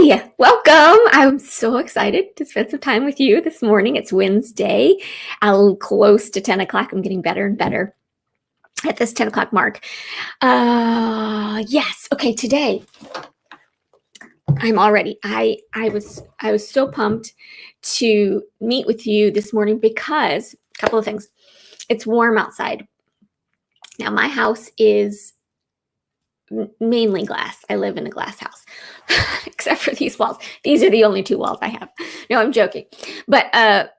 Hi, welcome. I'm so excited to spend some time with you this morning. It's Wednesday, close to 10 o'clock. I'm getting better and better at this 10 o'clock mark. Yes. Okay. Today I'm all ready. I was so pumped to meet with you this morning because a couple of things. It's warm outside. Now my house is mainly glass. I live in a glass house, except for these walls. These are the only two walls I have. No, I'm joking. But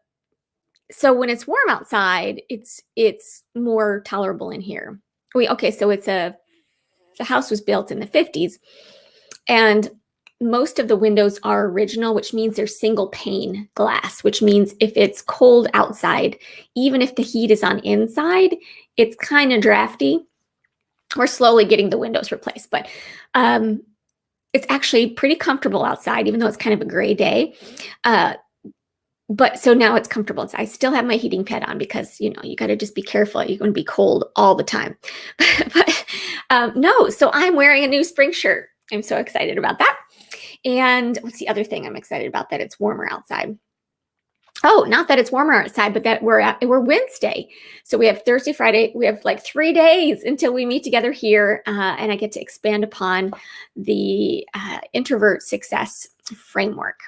so when it's warm outside, it's more tolerable in here. So the house was built in the 50s, and most of the windows are original, which means they're single pane glass, which means if it's cold outside, even if the heat is on inside, it's kind of drafty. We're slowly getting the windows replaced, but it's actually pretty comfortable outside, even though it's kind of a gray day. But so now it's comfortable. I still have my heating pad on because, you got to just be careful. You're going to be cold all the time. No, so I'm wearing a new spring shirt. I'm so excited about that. And what's the other thing I'm excited about? That it's warmer outside. Oh, not that it's warmer outside, but that we're Wednesday. So we have Thursday, Friday. We have like 3 days until we meet together here. And I get to expand upon the introvert success framework.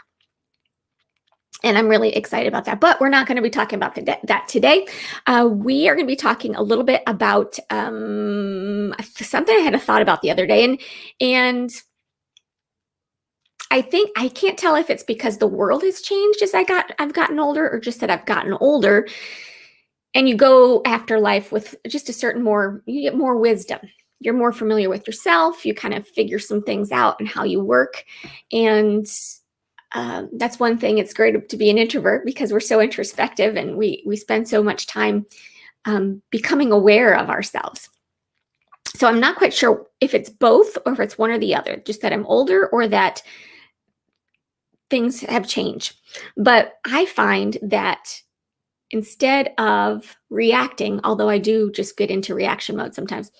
And I'm really excited about that. But we're not going to be talking about that today. We are going to be talking a little bit about something I had a thought about the other day. And I think I can't tell if it's because the world has changed as I've gotten older, or just that I've gotten older. And you go after life with just you get more wisdom. You're more familiar with yourself. You kind of figure some things out and how you work. And that's one thing. It's great to be an introvert because we're so introspective and we spend so much time becoming aware of ourselves. So I'm not quite sure if it's both or if it's one or the other, just that I'm older or that things have changed. But I find that instead of reacting, although I do just get into reaction mode sometimes,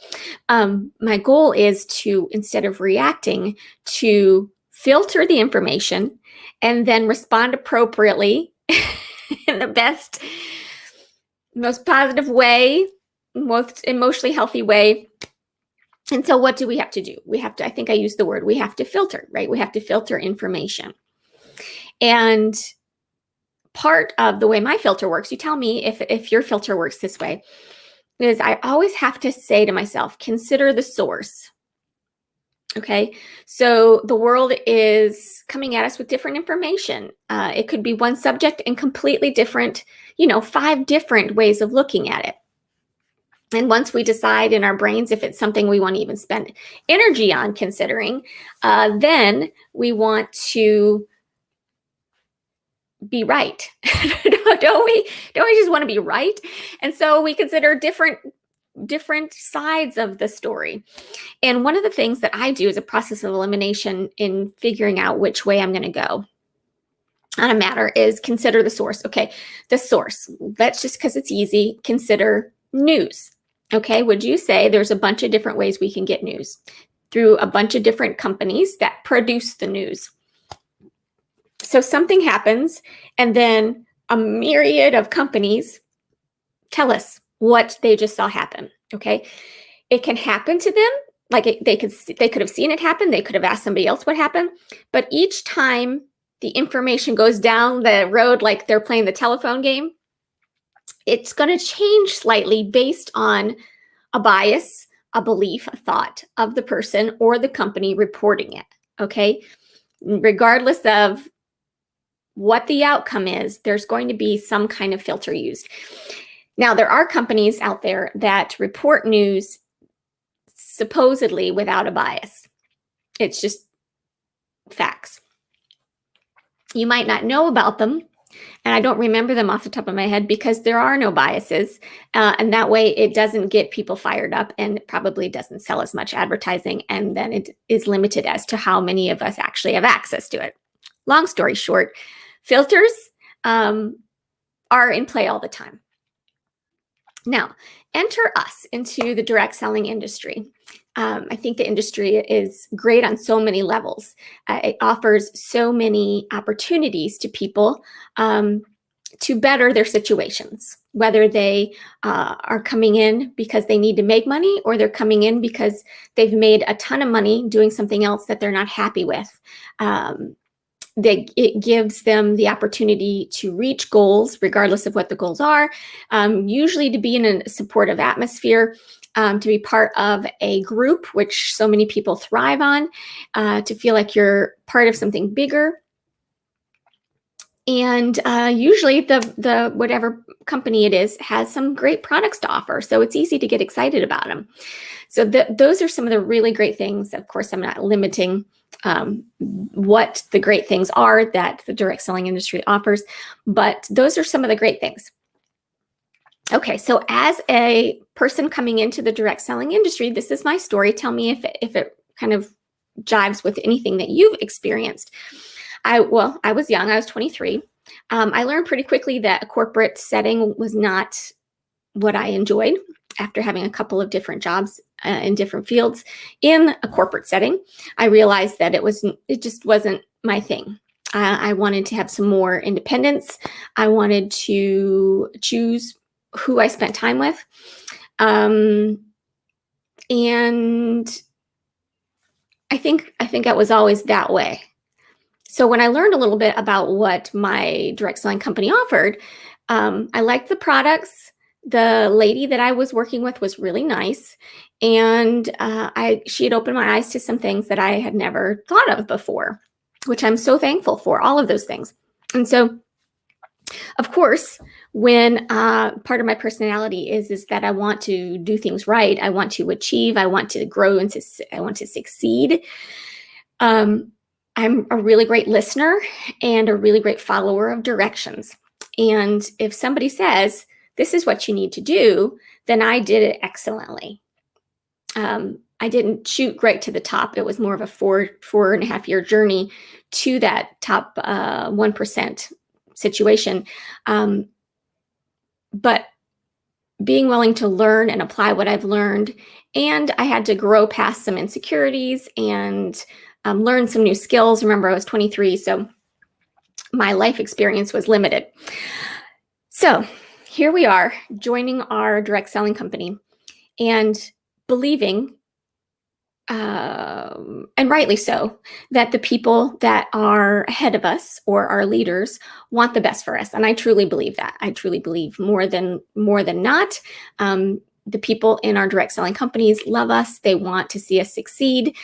my goal is to, instead of reacting, to filter the information and then respond appropriately in the best, most positive way, most emotionally healthy way. And so what do we have to do? I think I used the word, we have to filter, right? We have to filter information. And part of the way my filter works, you tell me if your filter works this way, is I always have to say to myself, consider the source. Okay, so the world is coming at us with different information. It could be one subject and completely different, 5 different ways of looking at it. And once we decide in our brains if it's something we want to even spend energy on considering, then we want to be right. Don't we just want to be right? And so we consider different sides of the story. And one of the things that I do is a process of elimination in figuring out which way I'm going to go on a matter is consider the source. Okay, the source. That's just because it's easy. Consider news. Okay, would you say there's a bunch of different ways we can get news through a bunch of different companies that produce the news? So something happens, and then a myriad of companies tell us what they just saw happen. Okay, it can happen to them. Like they could have seen it happen. They could have asked somebody else what happened. But each time the information goes down the road, like they're playing the telephone game, it's going to change slightly based on a bias, a belief, a thought of the person or the company reporting it. Okay, regardless of what the outcome is, there's going to be some kind of filter used. Now, there are companies out there that report news supposedly without a bias. It's just facts. You might not know about them, and I don't remember them off the top of my head because there are no biases, and that way it doesn't get people fired up and probably doesn't sell as much advertising, and then it is limited as to how many of us actually have access to it. Long story short, filters are in play all the time. Now, enter us into the direct selling industry. I think the industry is great on so many levels. It offers so many opportunities to people to better their situations, whether they are coming in because they need to make money or they're coming in because they've made a ton of money doing something else that they're not happy with. It gives them the opportunity to reach goals, regardless of what the goals are, usually to be in a supportive atmosphere, to be part of a group, which so many people thrive on, to feel like you're part of something bigger. And usually the whatever company it is has some great products to offer, so it's easy to get excited about them. So those are some of the really great things. Of course, I'm not limiting what the great things are that the direct selling industry offers, but those are some of the great things. Okay, so as a person coming into the direct selling industry, this is my story. Tell me if it kind of jives with anything that you've experienced. I was young. I was 23. I learned pretty quickly that a corporate setting was not what I enjoyed after having a couple of different jobs in different fields in a corporate setting. I realized that it just wasn't my thing. I wanted to have some more independence. I wanted to choose who I spent time with. And I think I was always that way. So when I learned a little bit about what my direct selling company offered, I liked the products. The lady that I was working with was really nice, and she had opened my eyes to some things that I had never thought of before, which I'm so thankful for, all of those things. And so, of course, when part of my personality is that I want to do things right, I want to achieve, I want to grow, and I want to succeed. I'm a really great listener and a really great follower of directions. And if somebody says, this is what you need to do, then I did it excellently. I didn't shoot right to the top. It was more of a 4.5 year journey to that top 1% situation. But being willing to learn and apply what I've learned, and I had to grow past some insecurities and learn some new skills. Remember, I was 23, so my life experience was limited. So here we are, joining our direct selling company and believing, and rightly so, that the people that are ahead of us or our leaders want the best for us. And I truly believe that. I truly believe more than not. The people in our direct selling companies love us. They want to see us succeed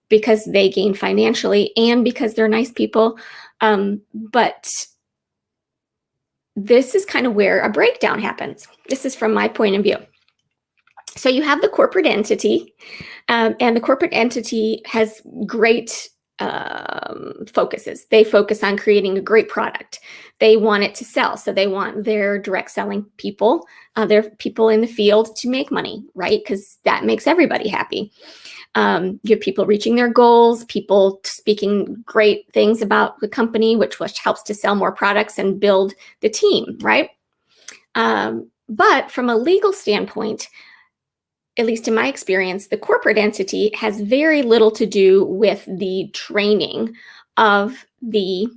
because they gain financially and because they're nice people. But this is kind of where a breakdown happens. This is from my point of view. So you have the corporate entity, and the corporate entity has great focuses. They focus on creating a great product. They want it to sell. So they want their direct selling people, their people in the field to make money, right? Because that makes everybody happy. You have people reaching their goals, people speaking great things about the company, which helps to sell more products and build the team, right? But from a legal standpoint, at least in my experience, the corporate entity has very little to do with the training of the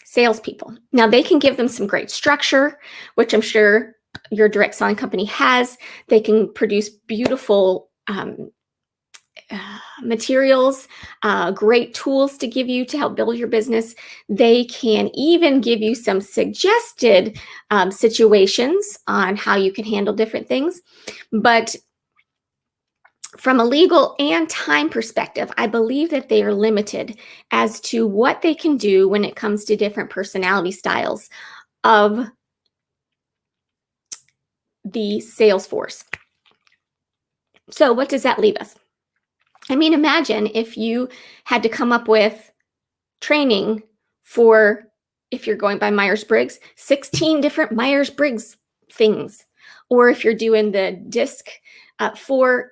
salespeople. Now, they can give them some great structure, which I'm sure your direct selling company has. They can produce beautiful materials, great tools to give you to help build your business. They can even give you some suggested situations on how you can handle different things. But from a legal and time perspective, I believe that they are limited as to what they can do when it comes to different personality styles of the sales force. So what does that leave us? I mean, imagine if you had to come up with training for, if you're going by Myers-Briggs, 16 different Myers-Briggs things. Or if you're doing the DISC for,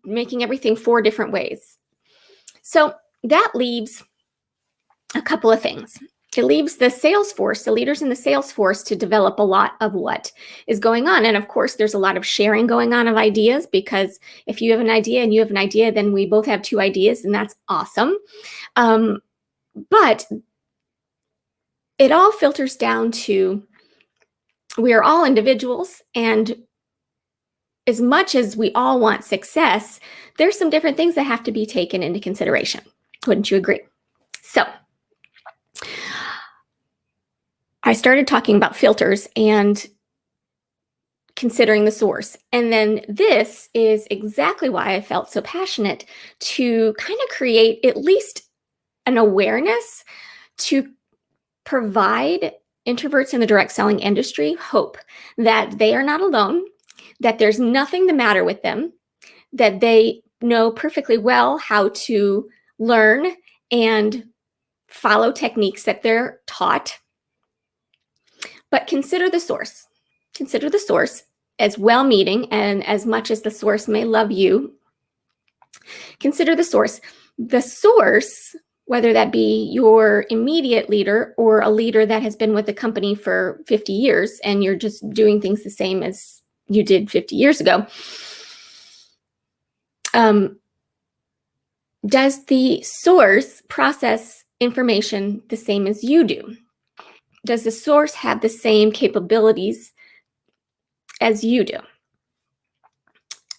making everything 4 different ways. So that leaves a couple of things. it leaves the sales force, the leaders in the sales force, to develop a lot of what is going on. And of course, there's a lot of sharing going on of ideas, because if you have an idea and you have an idea, then we both have two ideas, and that's awesome. But it all filters down to, we are all individuals, and as much as we all want success, there's some different things that have to be taken into consideration. Wouldn't you agree? So I started talking about filters and considering the source. And then this is exactly why I felt so passionate to kind of create at least an awareness to provide introverts in the direct selling industry hope that they are not alone, that there's nothing the matter with them, that they know perfectly well how to learn and follow techniques that they're taught. But consider the source. Consider the source as well-meaning, and as much as the source may love you, consider the source. The source, whether that be your immediate leader or a leader that has been with the company for 50 years and you're just doing things the same as you did 50 years ago, does the source process information the same as you do? Does the source have the same capabilities as you do?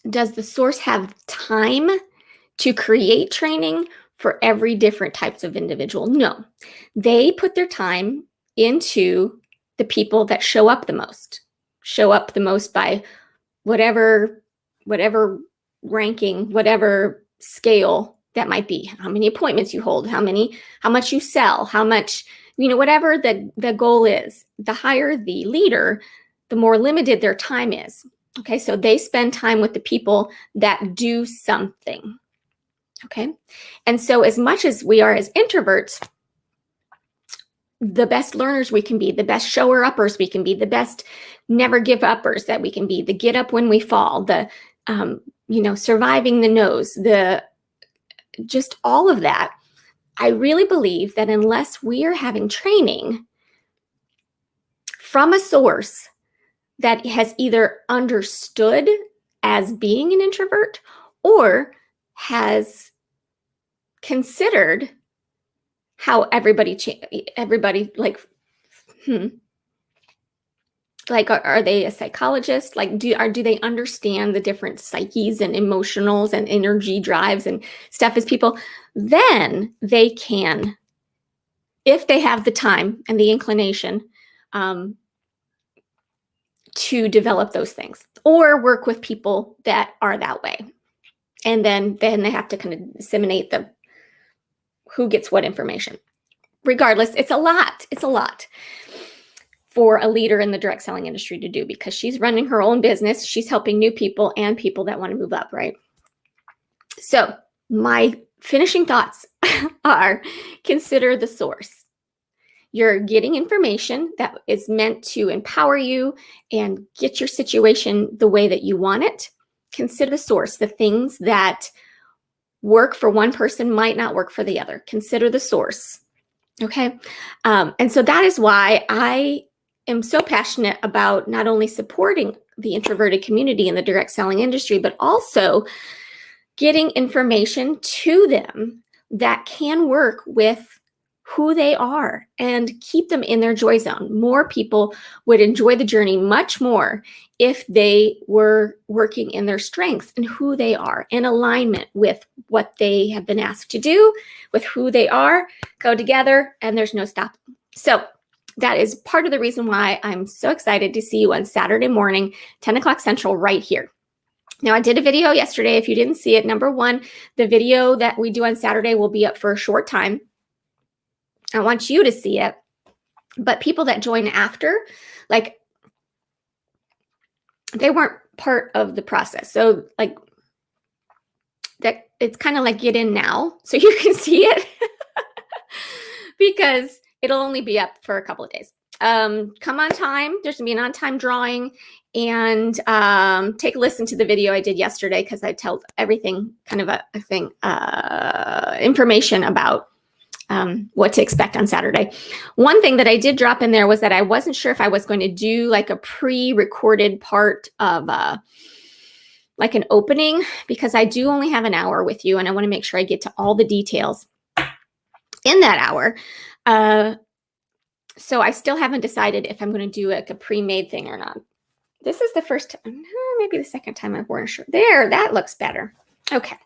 Does the source have time to create training for every different types of individual? No. They put their time into the people that show up the most by whatever ranking, whatever scale that might be, how many appointments you hold, how much you sell, how much, whatever the goal is. The higher the leader, the more limited their time is. Okay, so they spend time with the people that do something. Okay, and so as much as we are as introverts, the best learners we can be, the best shower-uppers we can be, the best never give uppers that we can be, the get up when we fall, the surviving the nose, just all of that. I really believe that unless we are having training from a source that has either understood as being an introvert or has considered how everybody are they a psychologist? Do they understand the different psyches and emotionals and energy drives and stuff as people? Then they can, if they have the time and the inclination, to develop those things or work with people that are that way. And then they have to kind of disseminate who gets what information. Regardless, it's a lot. It's a lot for a leader in the direct selling industry to do, because she's running her own business. She's helping new people and people that want to move up, right? So my finishing thoughts are, consider the source. You're getting information that is meant to empower you and get your situation the way that you want it. Consider the source. The things that work for one person might not work for the other. Consider the source. Okay. And so that is why I am so passionate about not only supporting the introverted community in the direct selling industry, but also getting information to them that can work with who they are and keep them in their joy zone. More people would enjoy the journey much more if they were working in their strengths and who they are, in alignment with what they have been asked to do, with who they are, go together, and there's no stopping. So that is part of the reason why I'm so excited to see you on Saturday morning, 10 o'clock Central, right here. Now, I did a video yesterday. If you didn't see it, number one, the video that we do on Saturday will be up for a short time. I want you to see it. But people that join after, they weren't part of the process. So that it's kind of like get in now so you can see it because it'll only be up for a couple of days. Come on time. There's gonna be an on-time drawing, and take a listen to the video I did yesterday, because I tell everything kind of information about what to expect on Saturday. One thing that I did drop in there was that I wasn't sure if I was going to do like a pre-recorded part of like an opening, because I do only have an hour with you and I want to make sure I get to all the details in that hour. So I still haven't decided if I'm going to do like a pre-made thing or not. This is the first, maybe the second time I've worn a shirt. There, that looks better. Okay.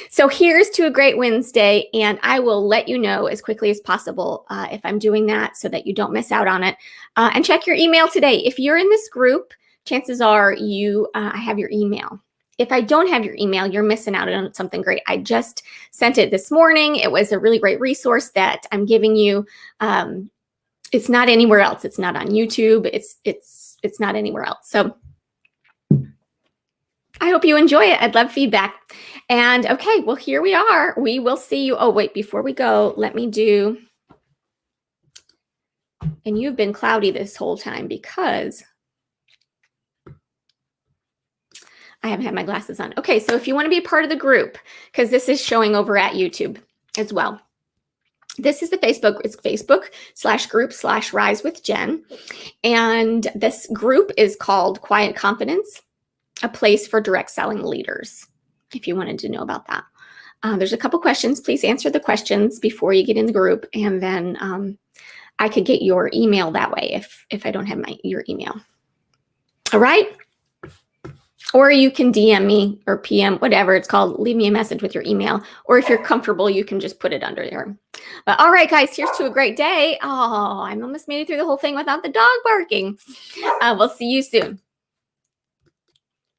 So here's to a great Wednesday, and I will let you know as quickly as possible if I'm doing that so that you don't miss out on it. And check your email today. If you're in this group, chances are I have your email. If I don't have your email, you're missing out on something great. I just sent it this morning. It was a really great resource that I'm giving you. It's not anywhere else. It's not on YouTube. It's not anywhere else. So I hope you enjoy it. I'd love feedback. And okay, well, here we are. We will see you. Oh, wait, before we go, let me do, and you've been cloudy this whole time because I haven't had my glasses on. Okay, so if you want to be part of the group, because this is showing over at YouTube as well. This is the Facebook. It's Facebook.com/group/Rise with Jen. And this group is called Quiet Confidence, a place for direct selling leaders, if you wanted to know about that. There's a couple questions. Please answer the questions before you get in the group, and then I could get your email that way if I don't have your email. All right? Or you can DM me or PM, whatever it's called. Leave me a message with your email. Or if you're comfortable, you can just put it under there. But all right, guys, here's to a great day. Oh, I almost made it through the whole thing without the dog barking. We'll see you soon.